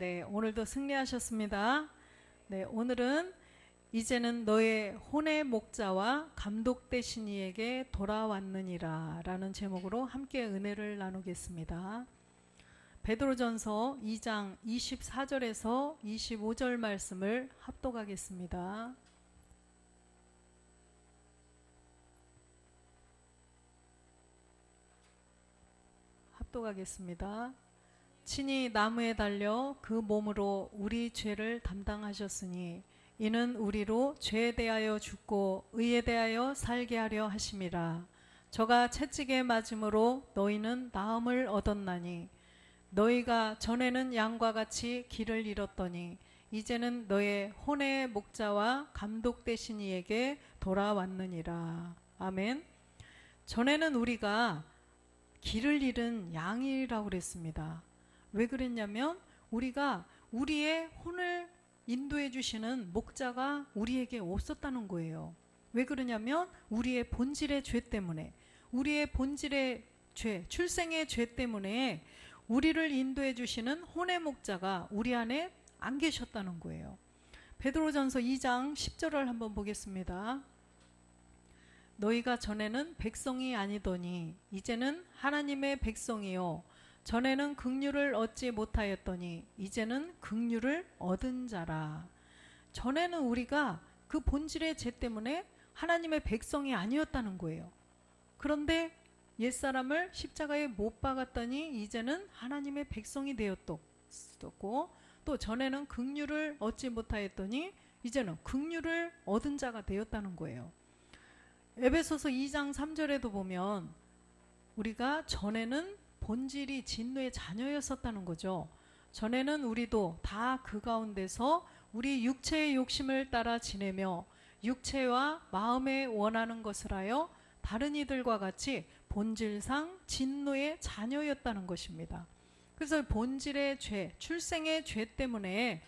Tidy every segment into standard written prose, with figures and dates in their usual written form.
네, 오늘도 승리하셨습니다. 네, 오늘은 이제는 너의 혼의 목자와 감독 되신 이에게 돌아왔느니라 라는 제목으로 함께 은혜를 나누겠습니다. 베드로전서 2장 24절에서 25절 말씀을 합독하겠습니다. 합독하겠습니다. 친히 나무에 달려 그 몸으로 우리 죄를 담당하셨으니 이는 우리로 죄에 대하여 죽고 의에 대하여 살게 하려 하심이라. 저가 채찍에 맞음으로 너희는 나음을 얻었나니 너희가 전에는 양과 같이 길을 잃었더니 이제는 너의 혼의 목자와 감독 되신 이에게 돌아왔느니라. 아멘. 전에는 우리가 길을 잃은 양이라고 그랬습니다. 왜 그랬냐면 우리가 우리의 혼을 인도해 주시는 목자가 우리에게 없었다는 거예요. 왜 그러냐면 우리의 본질의 죄 때문에, 우리의 본질의 죄, 출생의 죄 때문에 우리를 인도해 주시는 혼의 목자가 우리 안에 안 계셨다는 거예요. 베드로전서 2장 10절을 한번 보겠습니다. 너희가 전에는 백성이 아니더니 이제는 하나님의 백성이요 전에는 긍휼을 얻지 못하였더니 이제는 긍휼을 얻은 자라. 전에는 우리가 그 본질의 죄 때문에 하나님의 백성이 아니었다는 거예요. 그런데 옛사람을 십자가에 못 박았더니 이제는 하나님의 백성이 되었고, 또 전에는 긍휼을 얻지 못하였더니 이제는 긍휼을 얻은 자가 되었다는 거예요. 에베소서 2장 3절에도 보면 우리가 전에는 본질이 진노의 자녀였었다는 거죠. 전에는 우리도 다 그 가운데서 우리 육체의 욕심을 따라 지내며 육체와 마음에 원하는 것을 하여 다른 이들과 같이 본질상 진노의 자녀였다는 것입니다. 그래서 본질의 죄, 출생의 죄 때문에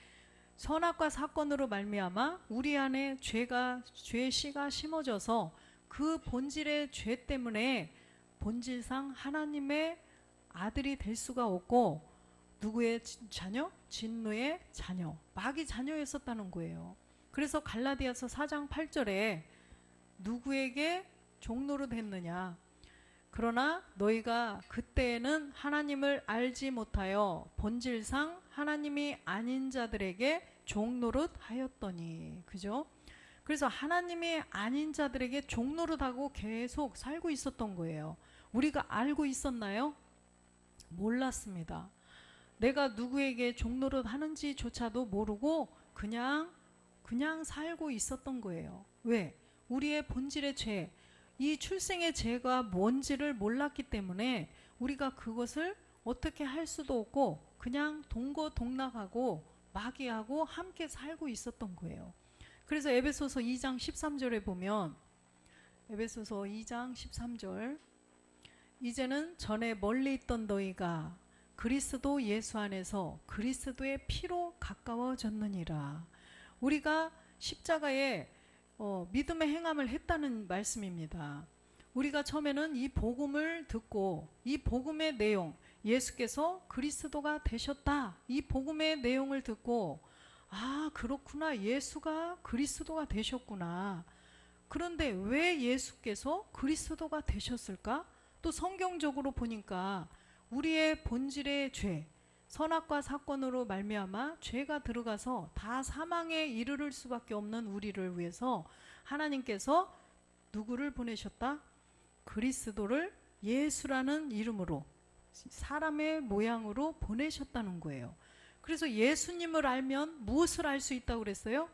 선악과 사건으로 말미암아 우리 안에 죄의 씨가 심어져서 그 본질의 죄 때문에 본질상 하나님의 아들이 될 수가 없고 누구의 자녀? 진노의 자녀, 마귀 자녀였었다는 거예요. 그래서 갈라디아서 4장 8절에 누구에게 종노릇 했느냐? 그러나 너희가 그때에는 하나님을 알지 못하여 본질상 하나님이 아닌 자들에게 종노릇 하였더니. 그죠? 그래서 하나님이 아닌 자들에게 종노릇하고 계속 살고 있었던 거예요. 우리가 알고 있었나요? 몰랐습니다. 내가 누구에게 종노릇 하는지조차도 모르고 그냥 살고 있었던 거예요. 왜? 우리의 본질의 죄, 이 출생의 죄가 뭔지를 몰랐기 때문에 우리가 그것을 어떻게 할 수도 없고 그냥 동거동락하고 마귀하고 함께 살고 있었던 거예요. 그래서 에베소서 2장 13절에 보면, 에베소서 2장 13절, 이제는 전에 멀리 있던 너희가 그리스도 예수 안에서 그리스도의 피로 가까워졌느니라. 우리가 십자가에 믿음의 행함을 했다는 말씀입니다. 우리가 처음에는 이 복음을 듣고 이 복음의 내용, 예수께서 그리스도가 되셨다, 이 복음의 내용을 듣고 아, 그렇구나, 예수가 그리스도가 되셨구나. 그런데 왜 예수께서 그리스도가 되셨을까? 또 성경적으로 보니까 우리의 본질의 죄, 선악과 사건으로 말미암아 죄가 들어가서 다 사망에 이르를 수밖에 없는 우리를 위해서 하나님께서 누구를 보내셨다? 그리스도를 예수라는 이름으로 사람의 모양으로 보내셨다는 거예요. 그래서 예수님을 알면 무엇을 알 수 있다고 그랬어요?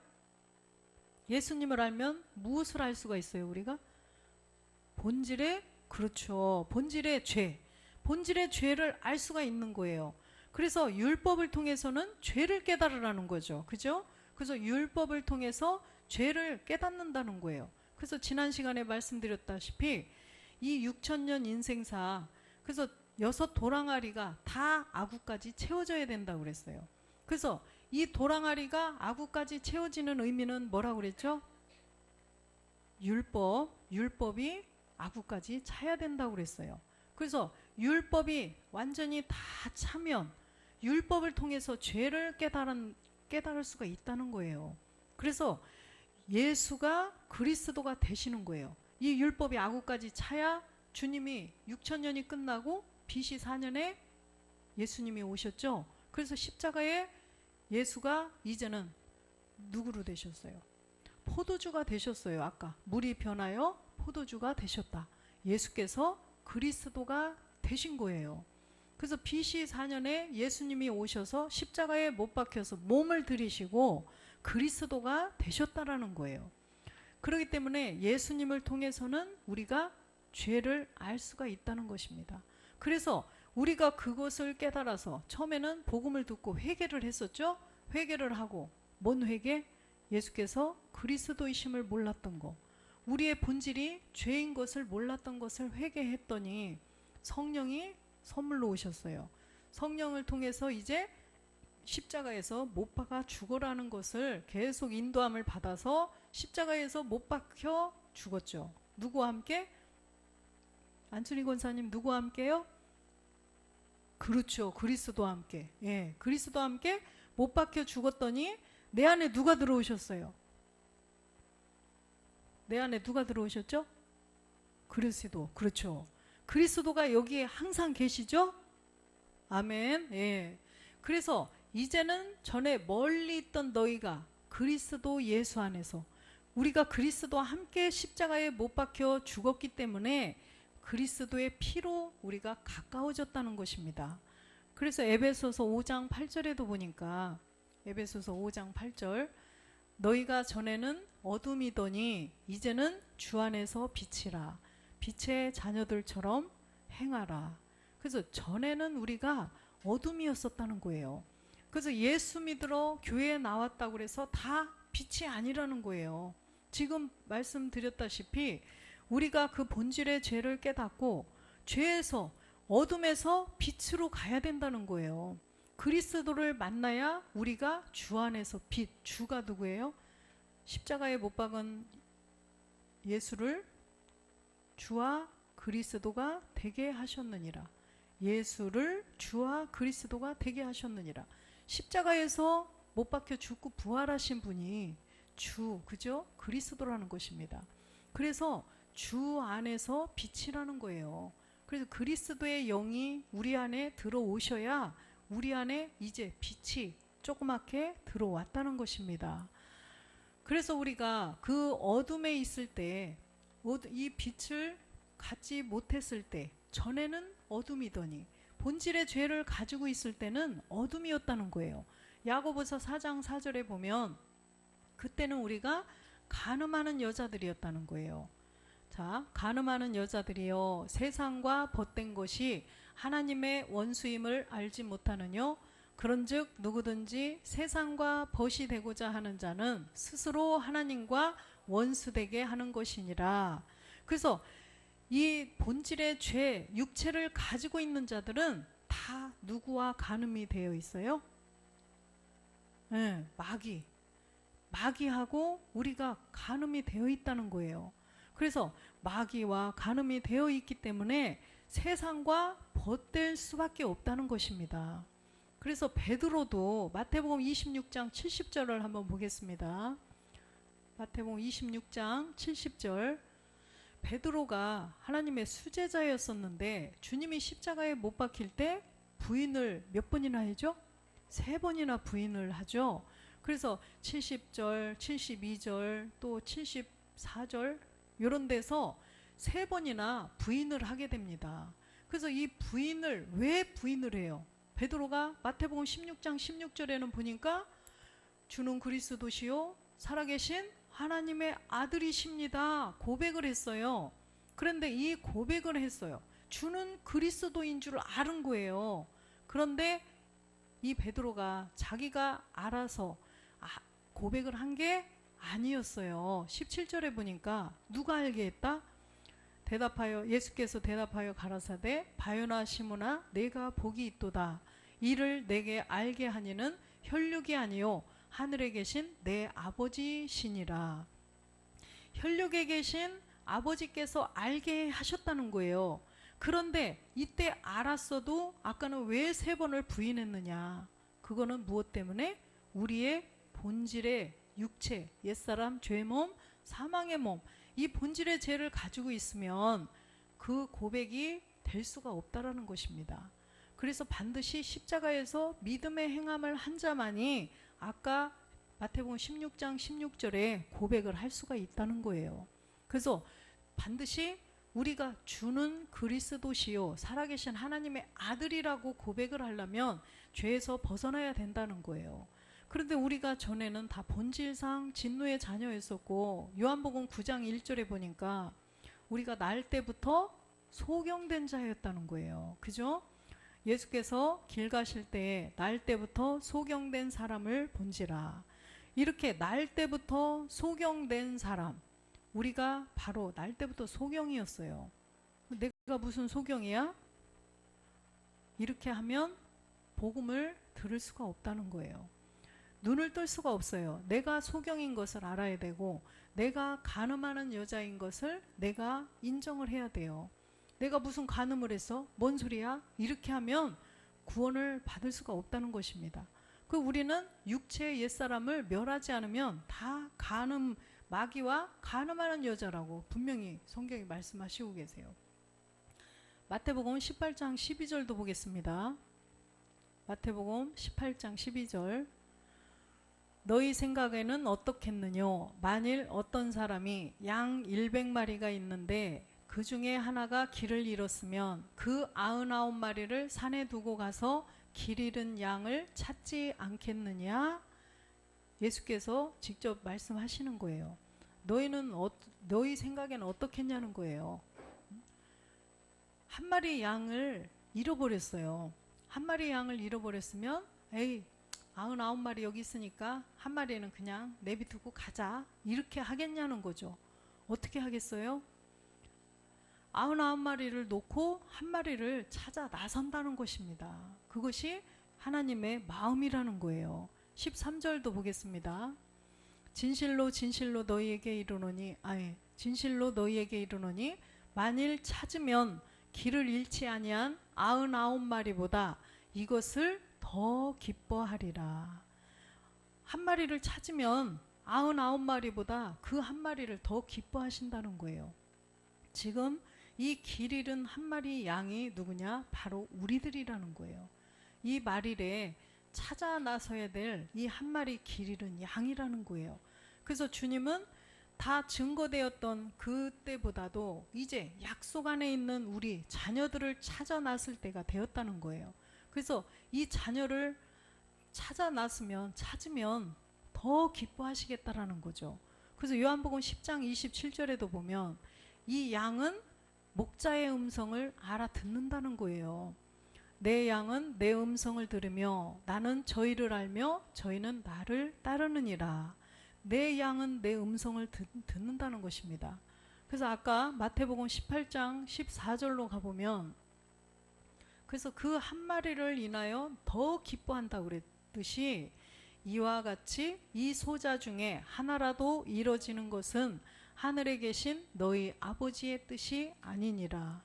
예수님을 알면 무엇을 알 수가 있어요, 우리가? 본질의, 그렇죠, 본질의 죄, 본질의 죄를 알 수가 있는 거예요. 그래서 율법을 통해서는 죄를 깨달으라는 거죠. 그죠? 그래서 율법을 통해서 죄를 깨닫는다는 거예요. 그래서 지난 시간에 말씀드렸다시피 이 6,000년 인생사, 그래서 6 도랑아리가 다 아구까지 채워져야 된다고 그랬어요. 그래서 이 도랑아리가 아구까지 채워지는 의미는 뭐라고 그랬죠? 율법이 아구까지 차야 된다고 그랬어요. 그래서 율법이 완전히 다 차면, 율법을 통해서 죄를 깨달을 수가 있다는 거예요. 그래서 예수가 그리스도가 되시는 거예요. 이 율법이 아구까지 차야 주님이 6천년이 끝나고 BC 4년에 예수님이 오셨죠. 그래서 십자가에 예수가 이제는 누구로 되셨어요? 포도주가 되셨어요. 아까 물이 변하여 포도주가 되셨다. 예수께서 그리스도가 되신 거예요. 그래서 BC 4년에 예수님이 오셔서 십자가에 못 박혀서 몸을 들이시고 그리스도가 되셨다라는 거예요. 그렇기 때문에 예수님을 통해서는 우리가 죄를 알 수가 있다는 것입니다. 그래서 우리가 그것을 깨달아서 처음에는 복음을 듣고 회개를 했었죠. 회개를 하고 뭔 회개? 예수께서 그리스도이심을 몰랐던 거, 우리의 본질이 죄인 것을 몰랐던 것을 회개했더니 성령이 선물로 오셨어요. 성령을 통해서 이제 십자가에서 못 박아 죽어라는 것을 계속 인도함을 받아서 십자가에서 못 박혀 죽었죠. 누구와 함께? 안순희 권사님 누구와 함께요? 그렇죠. 그리스도와 함께. 예, 그리스도와 함께 못 박혀 죽었더니 내 안에 누가 들어오셨어요? 내 안에 누가 들어오셨죠? 그리스도. 그렇죠. 그리스도가 여기에 항상 계시죠? 아멘. 예. 그래서 이제는 전에 멀리 있던 너희가 그리스도 예수 안에서, 우리가 그리스도와 함께 십자가에 못 박혀 죽었기 때문에 그리스도의 피로 우리가 가까워졌다는 것입니다. 그래서 에베소서 5장 8절에도 보니까, 에베소서 5장 8절, 너희가 전에는 어둠이더니 이제는 주 안에서 빛이라, 빛의 자녀들처럼 행하라. 그래서 전에는 우리가 어둠이었었다는 거예요. 그래서 예수 믿으러 교회에 나왔다고 그래서 다 빛이 아니라는 거예요. 지금 말씀드렸다시피 우리가 그 본질의 죄를 깨닫고 죄에서, 어둠에서 빛으로 가야 된다는 거예요. 그리스도를 만나야 우리가 주 안에서 빛, 주가 누구예요? 십자가에 못 박은 예수를 주와 그리스도가 되게 하셨느니라. 예수를 주와 그리스도가 되게 하셨느니라. 십자가에서 못 박혀 죽고 부활하신 분이 주, 그죠? 그리스도라는 것입니다. 그래서 주 안에서 빛이라는 거예요. 그래서 그리스도의 영이 우리 안에 들어오셔야 우리 안에 이제 빛이 조그맣게 들어왔다는 것입니다. 그래서 우리가 그 어둠에 있을 때, 이 빛을 갖지 못했을 때, 전에는 어둠이더니 본질의 죄를 가지고 있을 때는 어둠이었다는 거예요. 야고보서 4장 4절에 보면 그때는 우리가 간음하는 여자들이었다는 거예요. 자, 간음하는 여자들이여 세상과 벗된 것이 하나님의 원수임을 알지 못하느뇨? 그런즉 누구든지 세상과 벗이 되고자 하는 자는 스스로 하나님과 원수되게 하는 것이니라. 그래서 이 본질의 죄, 육체를 가지고 있는 자들은 다 누구와 간음이 되어 있어요? 네, 마귀하고 우리가 간음이 되어 있다는 거예요. 그래서 마귀와 간음이 되어 있기 때문에 세상과 벗될 수밖에 없다는 것입니다. 그래서 베드로도 마태복음 26장 70절을 한번 보겠습니다. 마태복음 26장 70절. 베드로가 하나님의 수제자였었는데 주님이 십자가에 못 박힐 때 부인을 몇 번이나 하죠? 3번이나 부인을 하죠. 그래서 70절, 72절, 또 74절 이런 데서 3번이나 부인을 하게 됩니다. 그래서 이 부인을 왜 부인을 해요? 베드로가 마태복음 16장 16절에는 보니까 주는 그리스도시요 살아계신 하나님의 아들이십니다 고백을 했어요. 그런데 이 고백을 했어요. 주는 그리스도인 줄 아는 거예요. 그런데 이 베드로가 자기가 알아서 고백을 한 게 아니었어요. 17절에 보니까 누가 알게 했다? 예수께서 대답하여 가라사대 바요나 시므나 내가 복이 있도다. 이를 내게 알게 하니는 혈육이 아니요 하늘에 계신 내 아버지시니라. 혈육에 계신 아버지께서 알게 하셨다는 거예요. 그런데 이때 알았어도 아까는 왜 3번을 부인했느냐? 그거는 무엇 때문에? 우리의 본질의 육체, 옛사람, 죄의 몸, 사망의 몸, 이 본질의 죄를 가지고 있으면 그 고백이 될 수가 없다라는 것입니다. 그래서 반드시 십자가에서 믿음의 행함을 한 자만이 아까 마태복음 16장 16절에 고백을 할 수가 있다는 거예요. 그래서 반드시 우리가 주는 그리스도시요 살아계신 하나님의 아들이라고 고백을 하려면 죄에서 벗어나야 된다는 거예요. 그런데 우리가 전에는 다 본질상 진노의 자녀였었고, 요한복음 9장 1절에 보니까 우리가 날 때부터 소경된 자였다는 거예요. 그죠? 예수께서 길 가실 때 날 때부터 소경된 사람을 본지라. 이렇게 날 때부터 소경된 사람, 우리가 바로 날 때부터 소경이었어요. 내가 무슨 소경이야? 이렇게 하면 복음을 들을 수가 없다는 거예요. 눈을 뜰 수가 없어요. 내가 소경인 것을 알아야 되고, 내가 간음하는 여자인 것을 내가 인정을 해야 돼요. 내가 무슨 간음을 했어? 뭔 소리야? 이렇게 하면 구원을 받을 수가 없다는 것입니다. 그 우리는 육체의 옛사람을 멸하지 않으면 다 간음, 마귀와 간음하는 여자라고 분명히 성경이 말씀하시고 계세요. 마태복음 18장 12절도 보겠습니다. 마태복음 18장 12절. 너희 생각에는 어떻겠느냐? 만일 어떤 사람이 양 100마리가 있는데 그 중에 하나가 길을 잃었으면 그 99마리를 산에 두고 가서 길 잃은 양을 찾지 않겠느냐? 예수께서 직접 말씀하시는 거예요. 너희 생각에는 어떻겠냐는 거예요. 한 마리 양을 잃어버렸어요. 한 마리 양을 잃어버렸으면 에이 99마리 여기 있으니까 한 마리는 그냥 내비두고 가자, 이렇게 하겠냐는 거죠. 어떻게 하겠어요? 99마리를 놓고 한 마리를 찾아 나선다는 것입니다. 그것이 하나님의 마음이라는 거예요. 13절도 보겠습니다. 진실로 진실로 너희에게 이르노니, 진실로 너희에게 이르노니 만일 찾으면 길을 잃지 아니한 99마리보다 이것을 더 기뻐하리라. 한 마리를 찾으면 99마리보다 그 한 마리를 더 기뻐하신다는 거예요. 지금 이 길 잃은 한 마리 양이 누구냐? 바로 우리들이라는 거예요. 이 말일에 찾아 나서야 될 이 한 마리 길 잃은 양이라는 거예요. 그래서 주님은 다 증거되었던 그때보다도 이제 약속 안에 있는 우리 자녀들을 찾아 나설 때가 되었다는 거예요. 그래서 이 자녀를 찾으면 더 기뻐하시겠다라는 거죠. 그래서 요한복음 10장 27절에도 보면 이 양은 목자의 음성을 알아듣는다는 거예요. 내 양은 내 음성을 들으며 나는 저희를 알며 저희는 나를 따르느니라. 내 양은 내 음성을 듣는다는 것입니다. 그래서 아까 마태복음 18장 14절로 가보면, 그래서 그 한 마리를 인하여 더 기뻐한다고 그랬듯이 이와 같이 이 소자 중에 하나라도 이뤄지는 것은 하늘에 계신 너희 아버지의 뜻이 아니니라.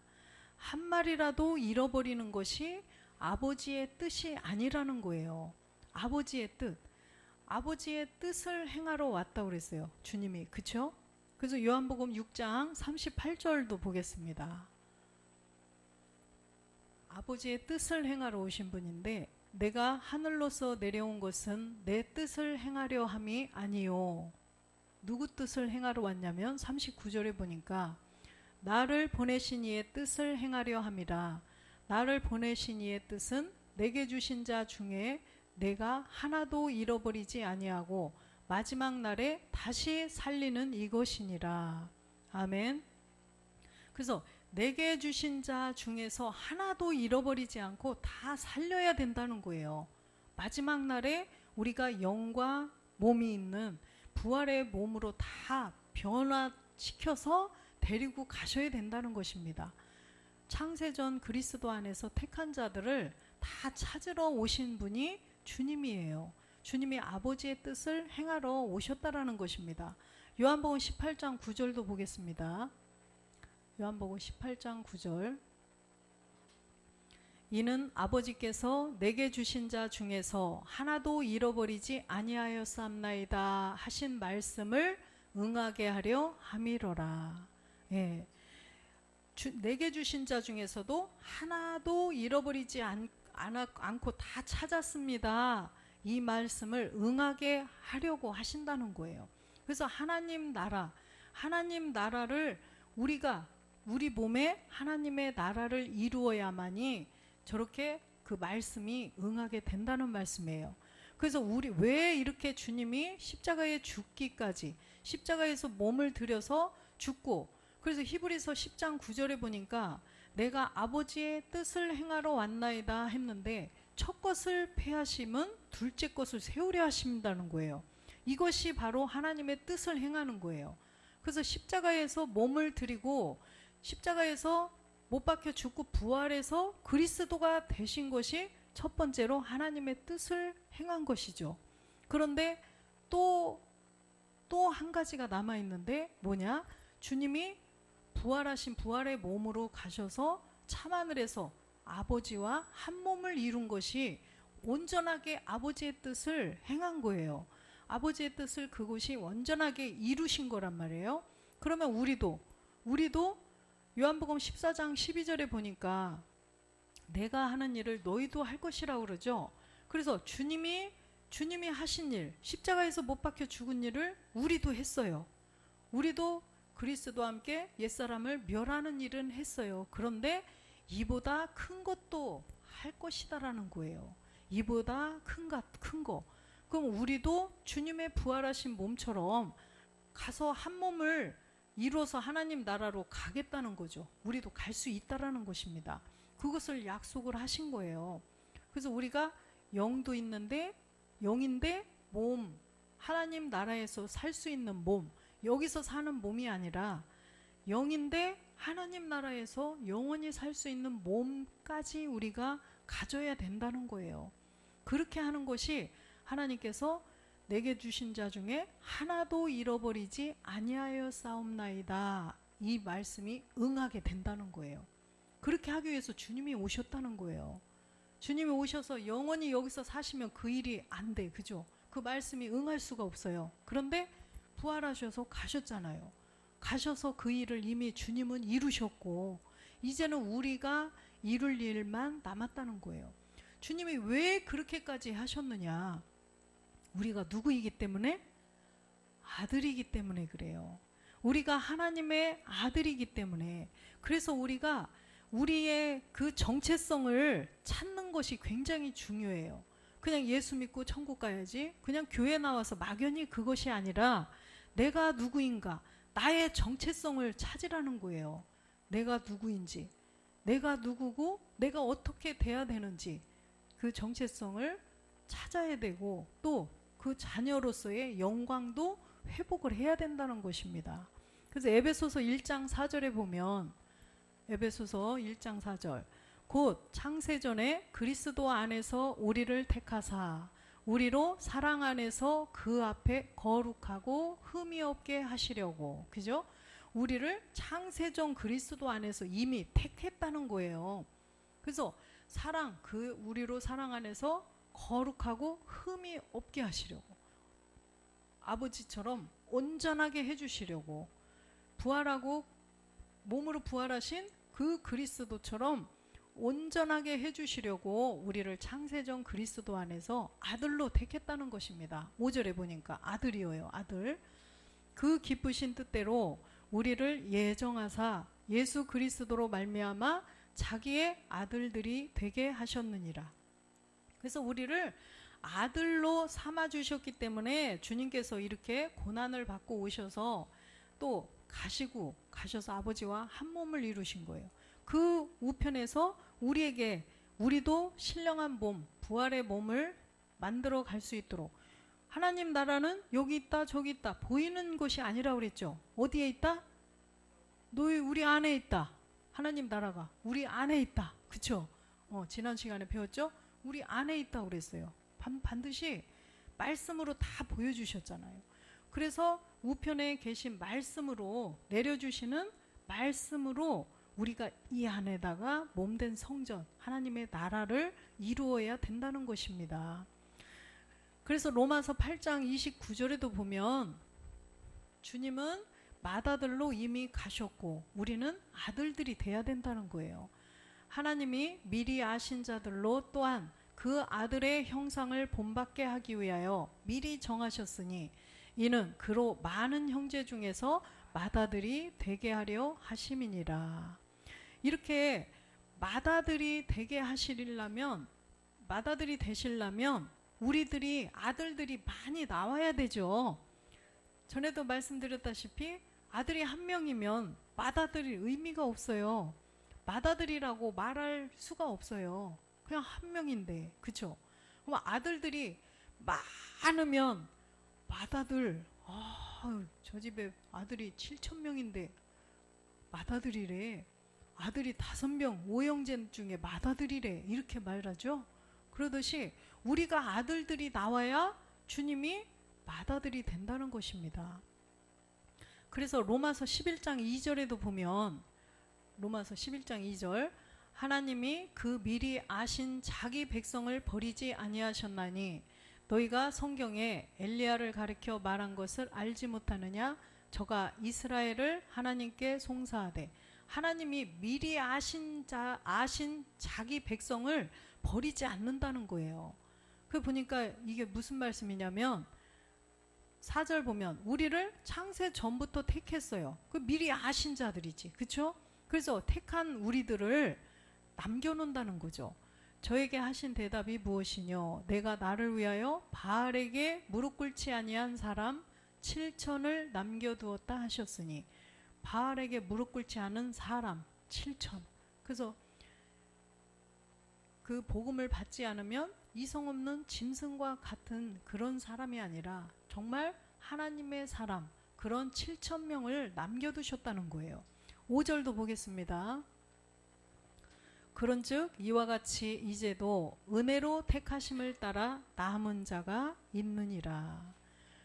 한 마리라도 잃어버리는 것이 아버지의 뜻이 아니라는 거예요. 아버지의 뜻. 아버지의 뜻을 행하러 왔다고 그랬어요. 주님이. 그쵸? 그래서 요한복음 6장 38절도 보겠습니다. 아버지의 뜻을 행하러 오신 분인데, 내가 하늘로서 내려온 것은 내 뜻을 행하려 함이 아니요. 누구 뜻을 행하러 왔냐면 39절에 보니까 나를 보내신 이의 뜻을 행하려 함이라. 나를 보내신 이의 뜻은 내게 주신 자 중에 내가 하나도 잃어버리지 아니하고 마지막 날에 다시 살리는 이것이니라. 아멘. 그래서 내게 주신 자 중에서 하나도 잃어버리지 않고 다 살려야 된다는 거예요. 마지막 날에 우리가 영과 몸이 있는 부활의 몸으로 다 변화시켜서 데리고 가셔야 된다는 것입니다. 창세전 그리스도 안에서 택한 자들을 다 찾으러 오신 분이 주님이에요. 주님이 아버지의 뜻을 행하러 오셨다라는 것입니다. 요한복음 18장 9절도 보겠습니다. 요한복음 18장 9절. 이는 아버지께서 내게 주신 자 중에서 하나도 잃어버리지 아니하였사옵나이다 하신 말씀을 응하게 하려 함이로라. 예. 내게 주신 자 중에서도 하나도 잃어버리지 않고 다 찾았습니다. 이 말씀을 응하게 하려고 하신다는 거예요. 그래서 하나님 나라를 우리가 우리 몸에 하나님의 나라를 이루어야만이 저렇게 그 말씀이 응하게 된다는 말씀이에요. 그래서 우리 왜 이렇게 주님이 십자가에 죽기까지 십자가에서 몸을 들여서 죽고, 그래서 히브리서 10장 9절에 보니까 내가 아버지의 뜻을 행하러 왔나이다 했는데 첫 것을 패하심은 둘째 것을 세우려 하신다는 거예요. 이것이 바로 하나님의 뜻을 행하는 거예요. 그래서 십자가에서 몸을 드리고 십자가에서 못 박혀 죽고 부활해서 그리스도가 되신 것이 첫 번째로 하나님의 뜻을 행한 것이죠. 그런데 또 한 가지가 남아있는데 뭐냐? 주님이 부활하신 부활의 몸으로 가셔서 참하늘에서 아버지와 한 몸을 이룬 것이 온전하게 아버지의 뜻을 행한 거예요. 아버지의 뜻을 그곳이 온전하게 이루신 거란 말이에요. 그러면 우리도 요한복음 14장 12절에 보니까 내가 하는 일을 너희도 할 것이라고 그러죠. 그래서 주님이 하신 일, 십자가에서 못 박혀 죽은 일을 우리도 했어요. 우리도 그리스도와 함께 옛사람을 멸하는 일은 했어요. 그런데 이보다 큰 것도 할 것이다라는 거예요. 이보다 큰 거. 그럼 우리도 주님의 부활하신 몸처럼 가서 한 몸을 이루어서 하나님 나라로 가겠다는 거죠. 우리도 갈 수 있다라는 것입니다. 그것을 약속을 하신 거예요. 그래서 우리가 영인데 몸, 하나님 나라에서 살 수 있는 몸, 여기서 사는 몸이 아니라 영인데 하나님 나라에서 영원히 살 수 있는 몸까지 우리가 가져야 된다는 거예요. 그렇게 하는 것이 하나님께서 내게 주신 자 중에 하나도 잃어버리지 아니하였사옵나이다. 이 말씀이 응하게 된다는 거예요. 그렇게 하기 위해서 주님이 오셨다는 거예요. 주님이 오셔서 영원히 여기서 사시면 그 일이 안 돼. 그죠? 그 말씀이 응할 수가 없어요. 그런데 부활하셔서 가셨잖아요. 가셔서 그 일을 이미 주님은 이루셨고 이제는 우리가 이룰 일만 남았다는 거예요. 주님이 왜 그렇게까지 하셨느냐? 우리가 누구이기 때문에? 아들이기 때문에 그래요. 우리가 하나님의 아들이기 때문에. 그래서 우리가 우리의 그 정체성을 찾는 것이 굉장히 중요해요. 그냥 예수 믿고 천국 가야지, 그냥 교회 나와서 막연히 그것이 아니라 내가 누구인가, 나의 정체성을 찾으라는 거예요. 내가 누구인지, 내가 누구고 내가 어떻게 돼야 되는지 그 정체성을 찾아야 되고 또 그 자녀로서의 영광도 회복을 해야 된다는 것입니다. 그래서 에베소서 1장 4절에 보면, 에베소서 1장 4절, 곧 창세전에 그리스도 안에서 우리를 택하사 우리로 사랑 안에서 그 앞에 거룩하고 흠이 없게 하시려고. 그죠? 우리를 창세전 그리스도 안에서 이미 택했다는 거예요. 그래서 우리로 사랑 안에서 거룩하고 흠이 없게 하시려고, 아버지처럼 온전하게 해주시려고, 부활하고 몸으로 부활하신 그 그리스도처럼 온전하게 해주시려고 우리를 창세전 그리스도 안에서 아들로 택했다는 것입니다. 5절에 보니까 아들이에요. 아들. 그 기쁘신 뜻대로 우리를 예정하사 예수 그리스도로 말미암아 자기의 아들들이 되게 하셨느니라. 그래서 우리를 아들로 삼아 주셨기 때문에 주님께서 이렇게 고난을 받고 오셔서 또 가셔서 아버지와 한 몸을 이루신 거예요. 그 우편에서 우리도 신령한 몸, 부활의 몸을 만들어 갈 수 있도록, 하나님 나라는 여기 있다 저기 있다 보이는 것이 아니라 그랬죠. 어디에 있다? 우리 안에 있다. 하나님 나라가 우리 안에 있다. 그쵸? 지난 시간에 배웠죠? 우리 안에 있다고 그랬어요. 반드시 말씀으로 다 보여주셨잖아요. 그래서 우편에 계신 말씀으로, 내려주시는 말씀으로 우리가 이 안에다가 몸된 성전, 하나님의 나라를 이루어야 된다는 것입니다. 그래서 로마서 8장 29절에도 보면 주님은 맏아들로 이미 가셨고 우리는 아들들이 돼야 된다는 거예요. 하나님이 미리 아신 자들로 또한 그 아들의 형상을 본받게 하기 위하여 미리 정하셨으니 이는 그로 많은 형제 중에서 맏아들이 되게 하려 하심이니라. 이렇게 맏아들이 되게 하시려면, 맏아들이 되시려면 우리들이 아들들이 많이 나와야 되죠. 전에도 말씀드렸다시피 아들이 한 명이면 맏아들이 의미가 없어요. 맏아들이라고 말할 수가 없어요. 그냥 한 명인데, 그쵸? 그럼 아들들이 많으면 맏아들, 저 집에 아들이 7,000명인데 맏아들이래. 아들이 5명, 5형제 중에 맏아들이래. 이렇게 말하죠. 그러듯이 우리가 아들들이 나와야 주님이 맏아들이 된다는 것입니다. 그래서 로마서 11장 2절에도 보면 로마서 11장 2절 하나님이 그 미리 아신 자기 백성을 버리지 아니하셨나니 너희가 성경에 엘리야를 가리켜 말한 것을 알지 못하느냐 저가 이스라엘을 하나님께 송사하되 하나님이 미리 아신 자기 백성을 버리지 않는다는 거예요. 그 보니까 이게 무슨 말씀이냐면 4절 보면 우리를 창세 전부터 택했어요. 그 미리 아신 자들이지, 그렇죠? 그래서 택한 우리들을 남겨놓는다는 거죠. 저에게 하신 대답이 무엇이뇨? 내가 나를 위하여 바알에게 무릎 꿇지 아니한 사람 7천을 남겨두었다 하셨으니 바알에게 무릎 꿇지 않은 사람 7천. 그래서 그 복음을 받지 않으면 이성 없는 짐승과 같은 그런 사람이 아니라 정말 하나님의 사람 그런 7,000명을 남겨두셨다는 거예요. 5절도 보겠습니다. 그런즉 이와 같이 이제도 은혜로 택하심을 따라 남은 자가 있느니라.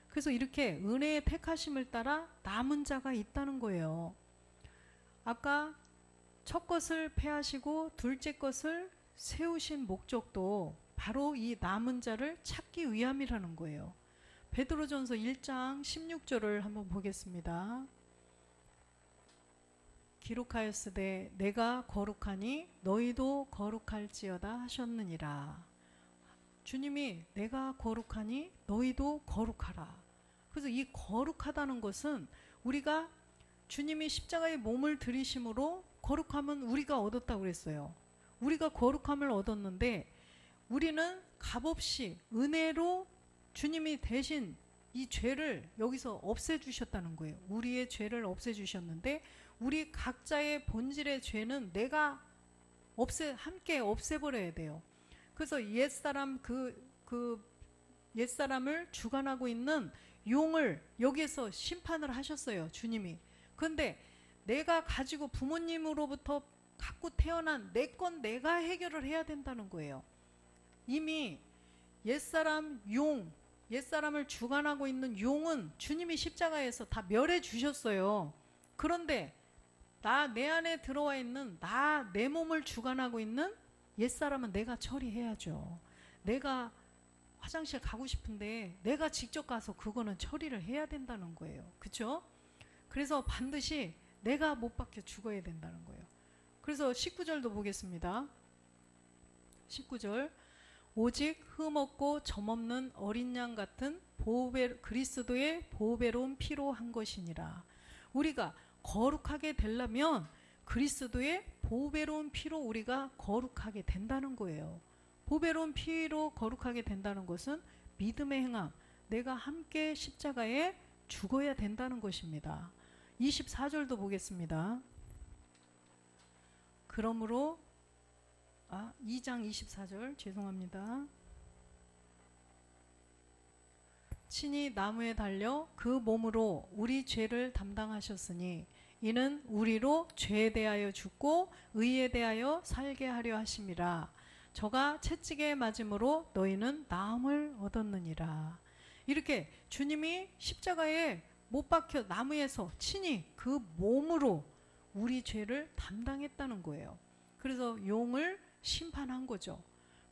그래서 이렇게 은혜의 택하심을 따라 남은 자가 있다는 거예요. 아까 첫 것을 폐하시고 둘째 것을 세우신 목적도 바로 이 남은 자를 찾기 위함이라는 거예요. 베드로전서 1장 16절을 한번 보겠습니다. 기록하였으되 내가 거룩하니 너희도 거룩할지어다 하셨느니라. 주님이 내가 거룩하니 너희도 거룩하라. 그래서 이 거룩하다는 것은 우리가 주님이 십자가에 몸을 들이심으로 거룩함은 우리가 얻었다고 그랬어요. 우리가 거룩함을 얻었는데 우리는 값없이 은혜로 주님이 대신 이 죄를 여기서 없애주셨다는 거예요. 우리의 죄를 없애주셨는데 우리 각자의 본질의 죄는 내가 함께 없애버려야 돼요. 그래서 옛사람 옛사람을 주관하고 있는 용을 여기에서 심판을 하셨어요. 주님이. 그런데 내가 가지고 부모님으로부터 갖고 태어난 내 건 내가 해결을 해야 된다는 거예요. 이미 옛사람을 주관하고 있는 용은 주님이 십자가에서 다 멸해 주셨어요. 그런데 내 안에 들어와 있는 내 몸을 주관하고 있는 옛사람은 내가 처리해야죠. 내가 화장실 가고 싶은데 내가 직접 가서 그거는 처리를 해야 된다는 거예요. 그렇죠? 그래서 반드시 내가 못 박혀 죽어야 된다는 거예요. 그래서 19절도 보겠습니다. 19절 오직 흠없고 점없는 어린 양 같은 그리스도의 보배로운 피로 한 것이니라. 우리가 거룩하게 되려면 그리스도의 보배로운 피로 우리가 거룩하게 된다는 거예요. 보배로운 피로 거룩하게 된다는 것은 믿음의 행함, 내가 함께 십자가에 죽어야 된다는 것입니다. 24절도 보겠습니다. 그러므로 2장 24절 죄송합니다. 친히 나무에 달려 그 몸으로 우리 죄를 담당하셨으니 이는 우리로 죄에 대하여 죽고 의에 대하여 살게 하려 하심이라. 저가 채찍에 맞음으로 너희는 나음을 얻었느니라. 이렇게 주님이 십자가에 못 박혀 나무에서 친히 그 몸으로 우리 죄를 담당했다는 거예요. 그래서 용을 심판한 거죠.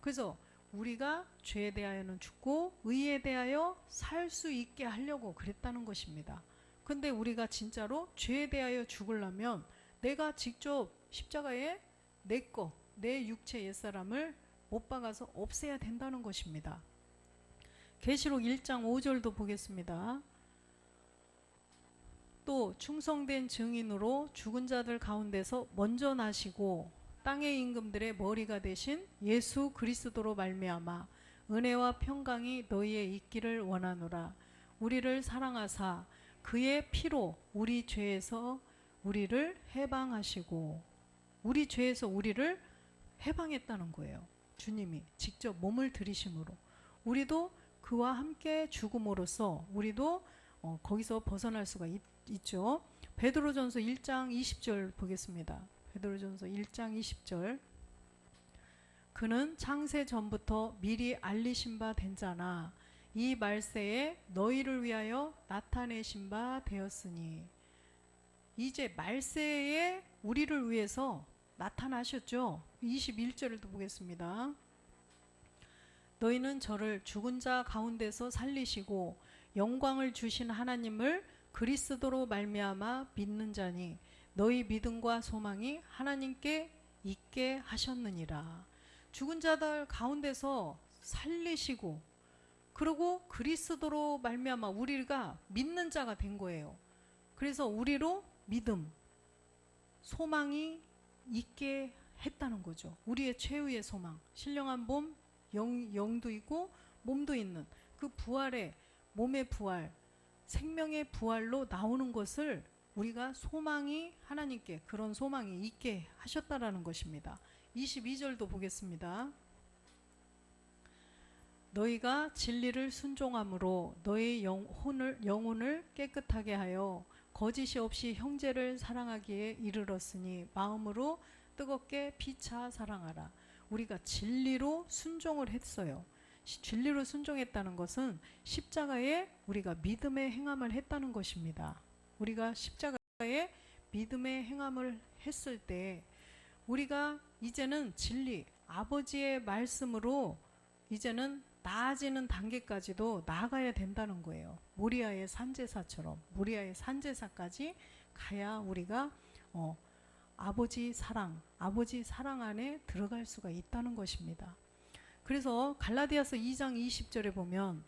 그래서 우리가 죄에 대하여는 죽고 의에 대하여 살 수 있게 하려고 그랬다는 것입니다. 근데 우리가 진짜로 죄에 대하여 죽으려면 내가 직접 십자가에 내 육체 옛사람을 못 박아서 없애야 된다는 것입니다. 계시록 1장 5절도 보겠습니다. 또 충성된 증인으로 죽은 자들 가운데서 먼저 나시고 땅의 임금들의 머리가 되신 예수 그리스도로 말미암아 은혜와 평강이 너희에 있기를 원하노라. 우리를 사랑하사 그의 피로 우리 죄에서 우리를 해방하시고, 우리 죄에서 우리를 해방했다는 거예요. 주님이 직접 몸을 들이심으로 우리도 그와 함께 죽음으로써 우리도 거기서 벗어날 수가 있죠. 베드로전서 1장 20절 보겠습니다. 베드로전서 1장 20절. 그는 창세 전부터 미리 알리신 바 된 자나 이 말세에 너희를 위하여 나타내신 바 되었으니. 이제 말세에 우리를 위해서 나타나셨죠. 21절을 보겠습니다. 너희는 저를 죽은 자 가운데서 살리시고 영광을 주신 하나님을 그리스도로 말미암아 믿는 자니 너희 믿음과 소망이 하나님께 있게 하셨느니라. 죽은 자들 가운데서 살리시고, 그리고 그리스도로 말미암아 우리가 믿는 자가 된 거예요. 그래서 우리로 믿음, 소망이 있게 했다는 거죠. 우리의 최후의 소망, 신령한 몸, 영도 있고 몸도 있는 그 부활의 몸의 부활, 생명의 부활로 나오는 것을 우리가 소망이 하나님께 그런 소망이 있게 하셨다라는 것입니다. 22절도 보겠습니다. 너희가 진리를 순종함으로 너희 영혼을 깨끗하게 하여 거짓이 없이 형제를 사랑하기에 이르렀으니 마음으로 뜨겁게 피차 사랑하라. 우리가 진리로 순종을 했어요. 진리로 순종했다는 것은 십자가에 우리가 믿음의 행함을 했다는 것입니다. 우리가 십자가에 믿음의 행함을 했을 때 우리가 이제는 진리, 아버지의 말씀으로 이제는 나아지는 단계까지도 나아가야 된다는 거예요. 모리아의 산제사처럼 모리아의 산제사까지 가야 우리가 아버지 사랑 안에 들어갈 수가 있다는 것입니다. 그래서 갈라디아서 2장 20절에 보면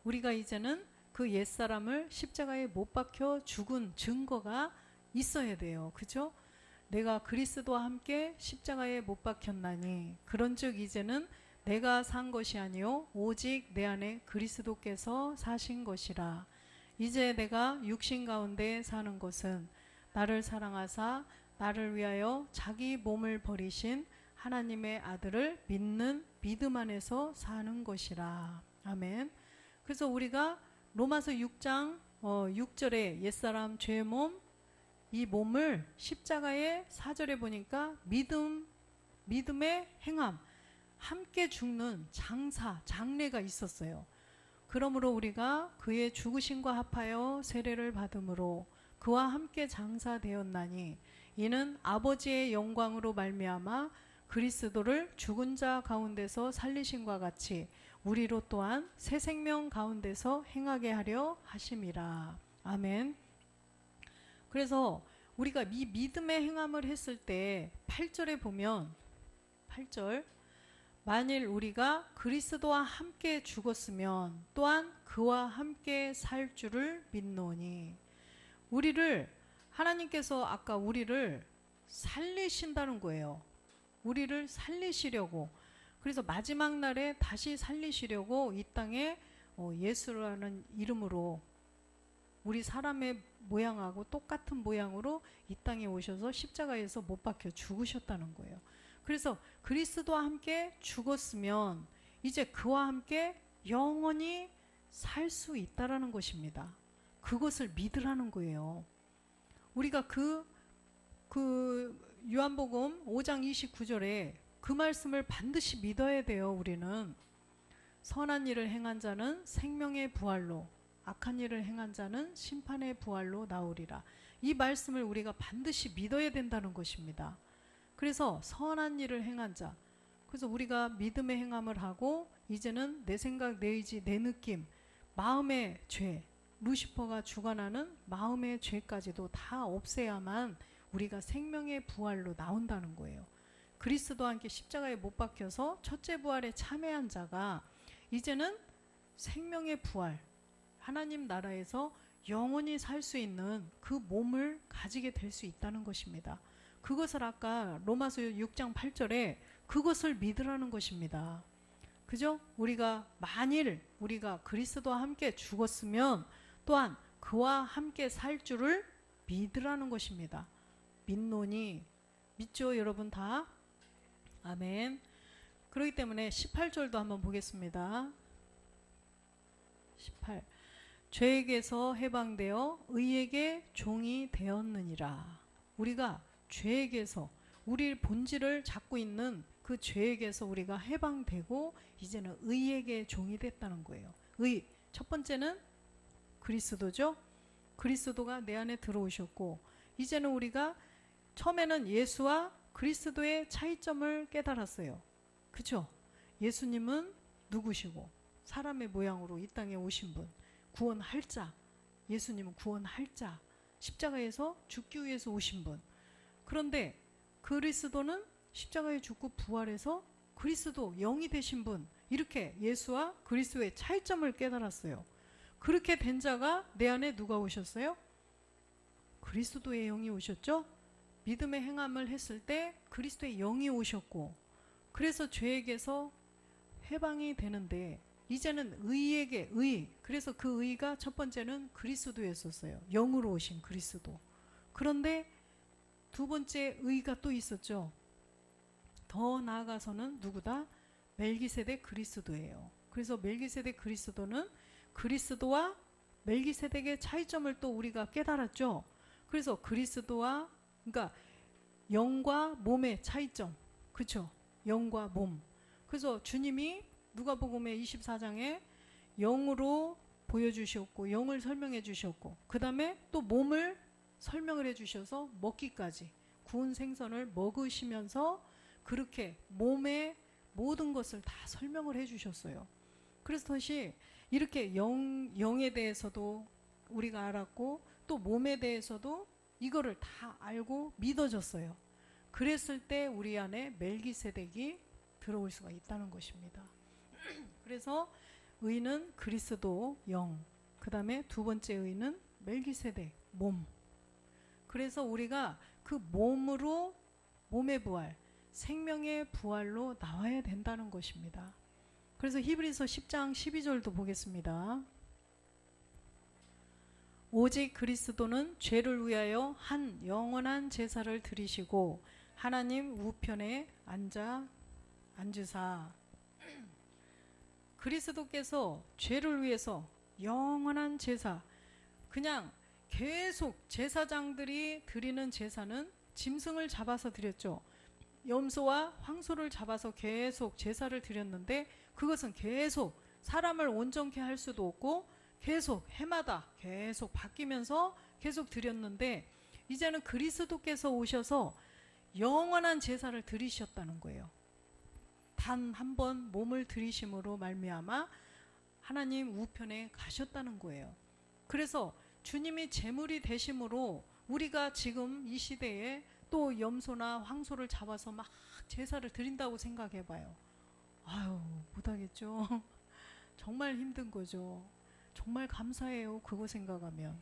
우리가 이제는 그 옛사람을 십자가에 못 박혀 죽은 증거가 있어야 돼요. 그죠? 내가 그리스도와 함께 십자가에 못 박혔나니 그런즉 이제는 내가 산 것이 아니요 오직 내 안에 그리스도께서 사신 것이라. 이제 내가 육신 가운데 사는 것은 나를 사랑하사 나를 위하여 자기 몸을 버리신 하나님의 아들을 믿는 믿음 안에서 사는 것이라. 아멘. 그래서 우리가 로마서 6장 6절에 옛사람 죄의 몸, 이 몸을 십자가에 4절에 보니까 믿음의 행함, 함께 죽는 장례가 있었어요. 그러므로 우리가 그의 죽으심과 합하여 세례를 받음으로 그와 함께 장사되었나니 이는 아버지의 영광으로 말미암아 그리스도를 죽은 자 가운데서 살리심과 같이 우리로 또한 새 생명 가운데서 행하게 하려 하심이라. 아멘. 그래서 우리가 이 믿음의 행함을 했을 때 8절에 보면 8절 만일 우리가 그리스도와 함께 죽었으면 또한 그와 함께 살 줄을 믿노니. 우리를 하나님께서 아까 우리를 살리신다는 거예요. 우리를 살리시려고. 그래서 마지막 날에 다시 살리시려고 이 땅에 예수라는 이름으로 우리 사람의 모양하고 똑같은 모양으로 이 땅에 오셔서 십자가에서 못 박혀 죽으셨다는 거예요. 그래서 그리스도와 함께 죽었으면 이제 그와 함께 영원히 살 수 있다라는 것입니다. 그것을 믿으라는 거예요. 우리가 그 요한복음 5장 29절에 그 말씀을 반드시 믿어야 돼요. 우리는 선한 일을 행한 자는 생명의 부활로, 악한 일을 행한 자는 심판의 부활로 나오리라. 이 말씀을 우리가 반드시 믿어야 된다는 것입니다. 그래서 선한 일을 행한 자, 그래서 우리가 믿음의 행함을 하고 이제는 내 생각, 내 의지, 내 느낌, 마음의 죄, 루시퍼가 주관하는 마음의 죄까지도 다 없애야만 우리가 생명의 부활로 나온다는 거예요. 그리스도와 함께 십자가에 못 박혀서 첫째 부활에 참여한 자가 이제는 생명의 부활, 하나님 나라에서 영원히 살 수 있는 그 몸을 가지게 될 수 있다는 것입니다. 그것을 아까 로마서 6장 8절에 그것을 믿으라는 것입니다. 그죠? 우리가 만일 우리가 그리스도와 함께 죽었으면 또한 그와 함께 살 줄을 믿으라는 것입니다. 믿노니, 믿죠 여러분 다? 아멘. 그렇기 때문에 18절도 한번 보겠습니다. 18. 죄에게서 해방되어 의에게 종이 되었느니라. 우리가 죄에게서, 우리 본질을 잡고 있는 그 죄에게서 우리가 해방되고 이제는 의에게 종이 됐다는 거예요. 의, 첫 번째는 그리스도죠. 그리스도가 내 안에 들어오셨고 이제는 우리가 처음에는 예수와 그리스도의 차이점을 깨달았어요. 그렇죠? 예수님은 누구시고 사람의 모양으로 이 땅에 오신 분, 구원할 자. 예수님은 구원할 자, 십자가에서 죽기 위해서 오신 분. 그런데 그리스도는 십자가에 죽고 부활해서 그리스도 영이 되신 분, 이렇게 예수와 그리스도의 차이점을 깨달았어요. 그렇게 된 자가 내 안에 누가 오셨어요? 그리스도의 영이 오셨죠? 믿음의 행함을 했을 때 그리스도의 영이 오셨고, 그래서 죄에게서 해방이 되는데 이제는 의에게 의, 그래서 그 의가 첫 번째는 그리스도였었어요. 영으로 오신 그리스도. 그런데 두 번째 의가 또 있었죠. 더 나아가서는 누구다? 멜기세덱 그리스도예요. 그래서 멜기세덱 그리스도는 그리스도와 멜기세덱의 차이점을 또 우리가 깨달았죠. 그래서 그리스도와, 그러니까 영과 몸의 차이점, 그렇죠? 영과 몸. 그래서 주님이 누가복음의 24장에 영으로 보여주셨고 영을 설명해 주셨고 그 다음에 또 몸을 설명을 해 주셔서 먹기까지 구운 생선을 먹으시면서 그렇게 몸의 모든 것을 다 설명을 해 주셨어요. 그래서 다시 이렇게 영에 대해서도 우리가 알았고 또 몸에 대해서도 이거를 다 알고 믿어졌어요. 그랬을 때 우리 안에 멜기세덱이 들어올 수가 있다는 것입니다. 그래서 의는 그리스도 영, 그 다음에 두 번째 의는 멜기세덱 몸. 그래서 우리가 그 몸으로 몸의 부활, 생명의 부활로 나와야 된다는 것입니다. 그래서 히브리서 10장 12절도 보겠습니다. 오직 그리스도는 죄를 위하여 한 영원한 제사를 드리시고 하나님 우편에 앉으사. 그리스도께서 죄를 위해서 영원한 제사, 그냥 계속 제사장들이 드리는 제사는 짐승을 잡아서 드렸죠. 염소와 황소를 잡아서 계속 제사를 드렸는데 그것은 계속 사람을 온전케 할 수도 없고 계속 해마다 계속 바뀌면서 계속 드렸는데 이제는 그리스도께서 오셔서 영원한 제사를 드리셨다는 거예요. 단 한 번 몸을 들이심으로 말미암아 하나님 우편에 가셨다는 거예요. 그래서 주님이 제물이 되심으로 우리가 지금 이 시대에 또 염소나 황소를 잡아서 막 제사를 드린다고 생각해 봐요. 아유, 못하겠죠. 정말 힘든 거죠. 정말 감사해요. 그거 생각하면.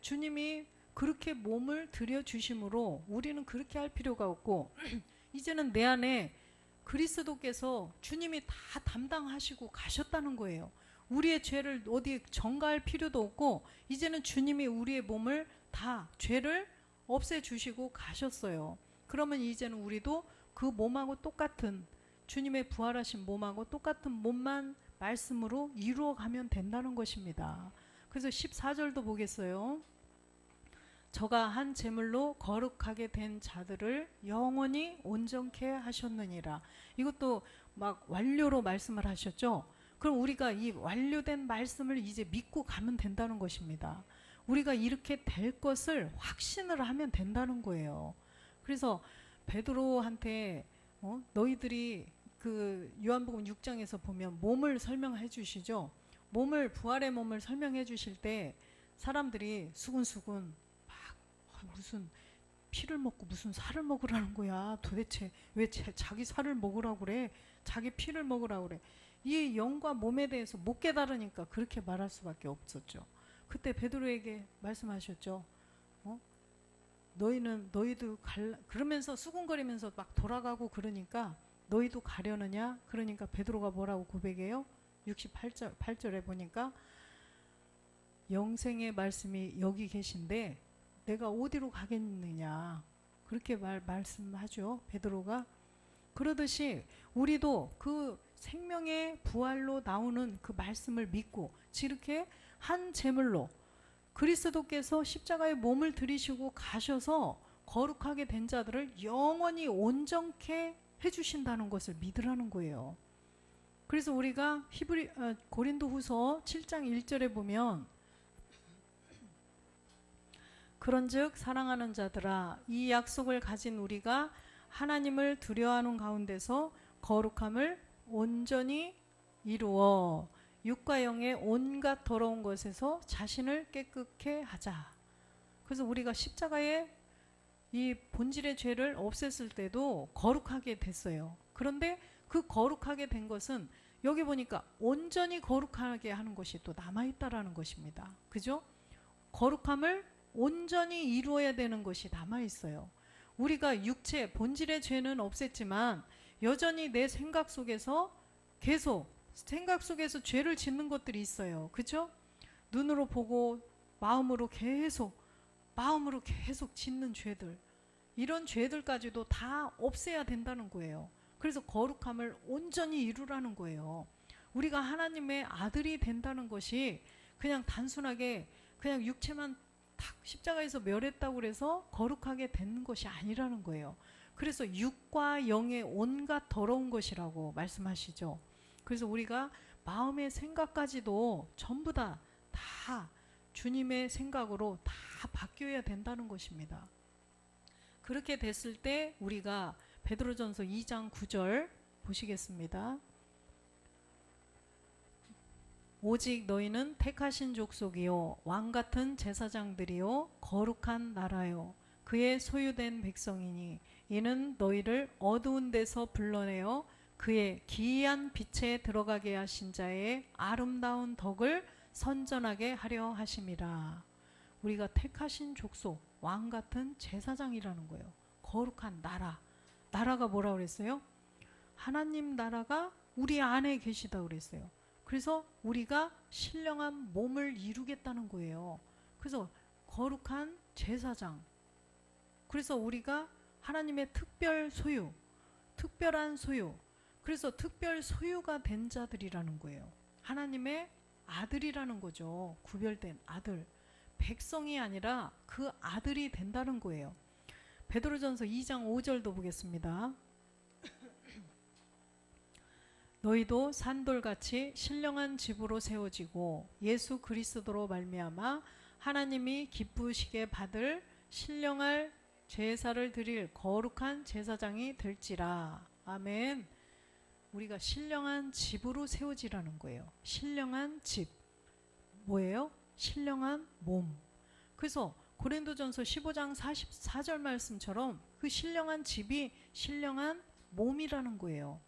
주님이 그렇게 몸을 들여주심으로 우리는 그렇게 할 필요가 없고 이제는 내 안에 그리스도께서 주님이 다 담당하시고 가셨다는 거예요. 우리의 죄를 어디 전가할 필요도 없고 이제는 주님이 우리의 몸을 다 죄를 없애주시고 가셨어요. 그러면 이제는 우리도 그 몸하고 똑같은 주님의 부활하신 몸하고 똑같은 몸만 말씀으로 이루어가면 된다는 것입니다. 그래서 14절도 보겠어요. 저가 한 제물로 거룩하게 된 자들을 영원히 온전케 하셨느니라. 이것도 막 완료로 말씀을 하셨죠. 그럼 우리가 이 완료된 말씀을 이제 믿고 가면 된다는 것입니다. 우리가 이렇게 될 것을 확신을 하면 된다는 거예요. 그래서 베드로한테 너희들이 그 요한복음 6장에서 보면 몸을 설명해 주시죠. 부활의 몸을 설명해 주실 때 사람들이 수군수군 막 무슨 피를 먹고 무슨 살을 먹으라는 거야. 도대체 왜 자기 살을 먹으라고 그래? 자기 피를 먹으라고 그래? 이 영과 몸에 대해서 못 깨달으니까 그렇게 말할 수밖에 없었죠. 그때 베드로에게 말씀하셨죠. 너희도 그러면서 수군거리면서 막 돌아가고 그러니까 너희도 가려느냐? 그러니까 베드로가 뭐라고 고백해요? 68절에 보니까 영생의 말씀이 여기 계신데 내가 어디로 가겠느냐? 그렇게 말씀하죠. 베드로가. 그러듯이 우리도 그 생명의 부활로 나오는 그 말씀을 믿고 이렇게 한 제물로 그리스도께서 십자가에 몸을 들이시고 가셔서 거룩하게 된 자들을 영원히 온전케 해주신다는 것을 믿으라는 거예요. 그래서 우리가 고린도후서 7장 1절에 보면 그런즉 사랑하는 자들아 이 약속을 가진 우리가 하나님을 두려워하는 가운데서 거룩함을 온전히 이루어 육과 영의 온갖 더러운 것에서 자신을 깨끗게 하자. 그래서 우리가 십자가에 이 본질의 죄를 없앴을 때도 거룩하게 됐어요. 그런데 그 거룩하게 된 것은 여기 보니까 온전히 거룩하게 하는 것이 또 남아있다라는 것입니다. 그죠? 거룩함을 온전히 이루어야 되는 것이 남아있어요. 우리가 육체, 본질의 죄는 없앴지만 여전히 내 생각 속에서 계속 생각 속에서 죄를 짓는 것들이 있어요. 그죠? 눈으로 보고 마음으로 계속 짓는 죄들, 이런 죄들까지도 다 없애야 된다는 거예요. 그래서 거룩함을 온전히 이루라는 거예요. 우리가 하나님의 아들이 된다는 것이 그냥 단순하게 그냥 육체만 탁 십자가에서 멸했다고 해서 거룩하게 되는 것이 아니라는 거예요. 그래서 육과 영의 온갖 더러운 것이라고 말씀하시죠. 그래서 우리가 마음의 생각까지도 전부 다 주님의 생각으로 다 바뀌어야 된다는 것입니다. 그렇게 됐을 때 우리가 베드로전서 2장 9절 보시겠습니다. 오직 너희는 택하신 족속이요 왕같은 제사장들이요 거룩한 나라요 그의 소유된 백성이니 이는 너희를 어두운 데서 불러내어 그의 기이한 빛에 들어가게 하신 자의 아름다운 덕을 선전하게 하려 하심이라. 우리가 택하신 족속, 왕같은 제사장이라는 거예요. 거룩한 나라가 뭐라고 그랬어요? 하나님 나라가 우리 안에 계시다고 그랬어요. 그래서 우리가 신령한 몸을 이루겠다는 거예요. 그래서 거룩한 제사장. 그래서 우리가 하나님의 특별한 소유. 그래서 특별 소유가 된 자들이라는 거예요. 하나님의 아들이라는 거죠. 구별된 아들. 백성이 아니라 그 아들이 된다는 거예요. 베드로전서 2장 5절도 보겠습니다. 너희도 산돌같이 신령한 집으로 세워지고 예수 그리스도로 말미암아 하나님이 기쁘시게 받을 신령할 제사를 드릴 거룩한 제사장이 될지라. 아멘. 우리가 신령한 집으로 세워지라는 거예요. 신령한 집. 뭐예요? 신령한 몸. 그래서 고린도전서 15장 44절 말씀처럼 그 신령한 집이 신령한 몸이라는 거예요.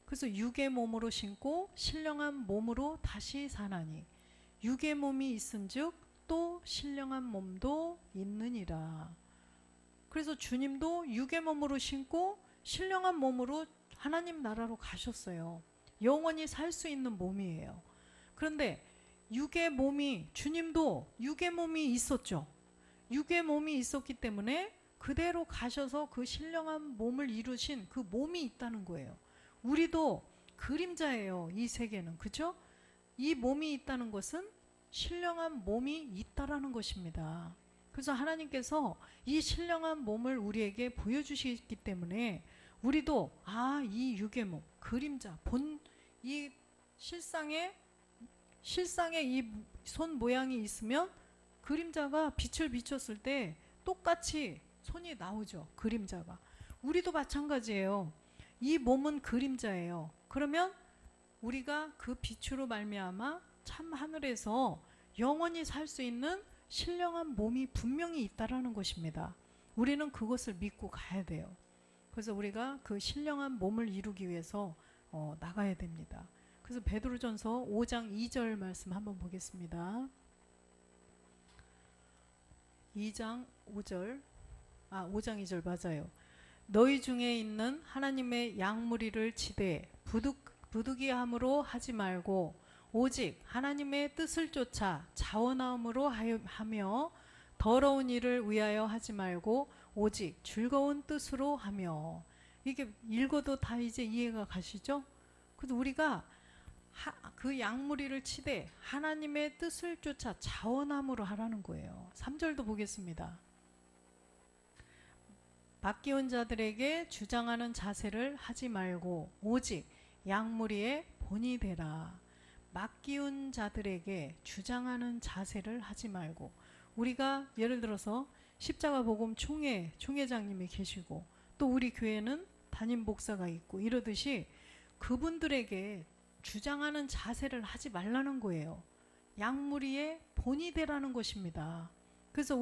그래서 육의 몸으로 신고 신령한 몸으로 다시 사나니 육의 몸이 있은즉 또 신령한 몸도 있느니라. 그래서 주님도 육의 몸으로 신고 신령한 몸으로 하나님 나라로 가셨어요. 영원히 살 수 있는 몸이에요. 그런데 육의 몸이, 주님도 육의 몸이 있었죠. 육의 몸이 있었기 때문에 그대로 가셔서 그 신령한 몸을 이루신 그 몸이 있다는 거예요. 우리도 그림자예요. 이 세계는. 그죠? 이 몸이 있다는 것은 신령한 몸이 있다라는 것입니다. 그래서 하나님께서 이 신령한 몸을 우리에게 보여주시기 때문에 우리도 이 육의 몸, 그림자, 이 실상의 이 손 모양이 있으면 그림자가 빛을 비췄을 때 똑같이 손이 나오죠. 그림자가. 우리도 마찬가지예요. 이 몸은 그림자예요. 그러면 우리가 그 빛으로 말미암아 참 하늘에서 영원히 살 수 있는 신령한 몸이 분명히 있다라는 것입니다. 우리는 그것을 믿고 가야 돼요. 그래서 우리가 그 신령한 몸을 이루기 위해서 나가야 됩니다. 그래서 베드로전서 5장 2절 말씀 한번 보겠습니다. 2장 5절 5장 2절 맞아요. 너희 중에 있는 하나님의 양무리를 치되 부득이함으로 하지 말고 오직 하나님의 뜻을 쫓아 자원함으로 하며 더러운 일을 위하여 하지 말고 오직 즐거운 뜻으로 하며. 이게 읽어도 다 이제 이해가 가시죠? 그래서 우리가 그 양무리를 치되 하나님의 뜻을 쫓아 자원함으로 하라는 거예요. 3절도 보겠습니다. 맡기운 자들에게 주장하는 자세를 하지 말고 오직 양무리의 본이 되라. 맡기운 자들에게 주장하는 자세를 하지 말고, 우리가 예를 들어서 십자가 복음 총회장님이 계시고 또 우리 교회는 담임 목사가 있고 이러듯이 그분들에게 주장하는 자세를 하지 말라는 거예요. 양무리의 본이 되라는 것입니다. 그래서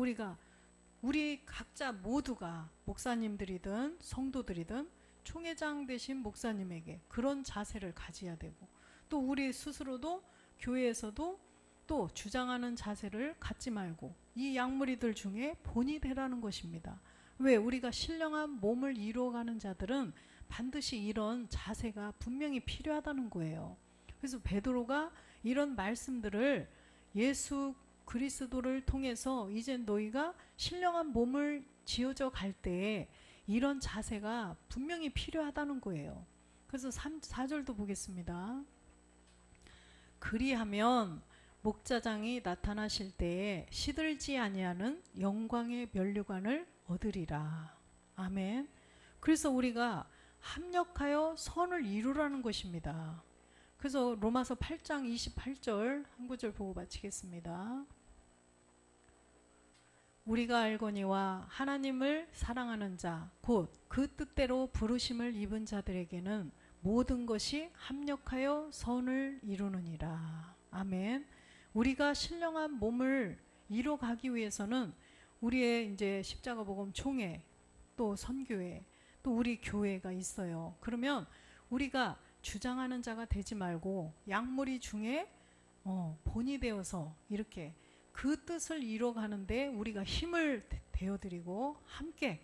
우리 각자 모두가 목사님들이든 성도들이든 총회장 되신 목사님에게 그런 자세를 가져야 되고, 또 우리 스스로도 교회에서도 또 주장하는 자세를 갖지 말고 이 양무리들 중에 본이 되라는 것입니다. 왜? 우리가 신령한 몸을 이루어가는 자들은 반드시 이런 자세가 분명히 필요하다는 거예요. 그래서 베드로가 이런 말씀들을 예수 그리스도를 통해서 이제 너희가 신령한 몸을 지어져 갈 때에 이런 자세가 분명히 필요하다는 거예요. 그래서 4절도 보겠습니다. 그리하면 목자장이 나타나실 때에 시들지 아니하는 영광의 면류관을 얻으리라. 아멘. 그래서 우리가 합력하여 선을 이루라는 것입니다. 그래서 로마서 8장 28절 한 구절 보고 마치겠습니다. 우리가 알거니와 하나님을 사랑하는 자 곧 그 뜻대로 부르심을 입은 자들에게는 모든 것이 합력하여 선을 이루느니라. 아멘. 우리가 신령한 몸을 이뤄가기 위해서는 우리의 이제 십자가 복음 총회, 또 선교회, 또 우리 교회가 있어요. 그러면 우리가 주장하는 자가 되지 말고 양무리 중에 본이 되어서 이렇게 그 뜻을 이뤄가는데 우리가 힘을 대어드리고 함께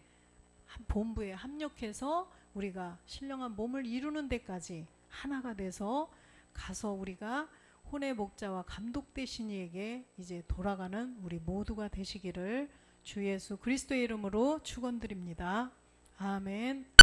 본부에 합력해서 우리가 신령한 몸을 이루는 데까지 하나가 돼서 가서 우리가 혼의 목자와 감독 되신 이에게 이제 돌아가는 우리 모두가 되시기를 주 예수 그리스도의 이름으로 축원드립니다. 아멘.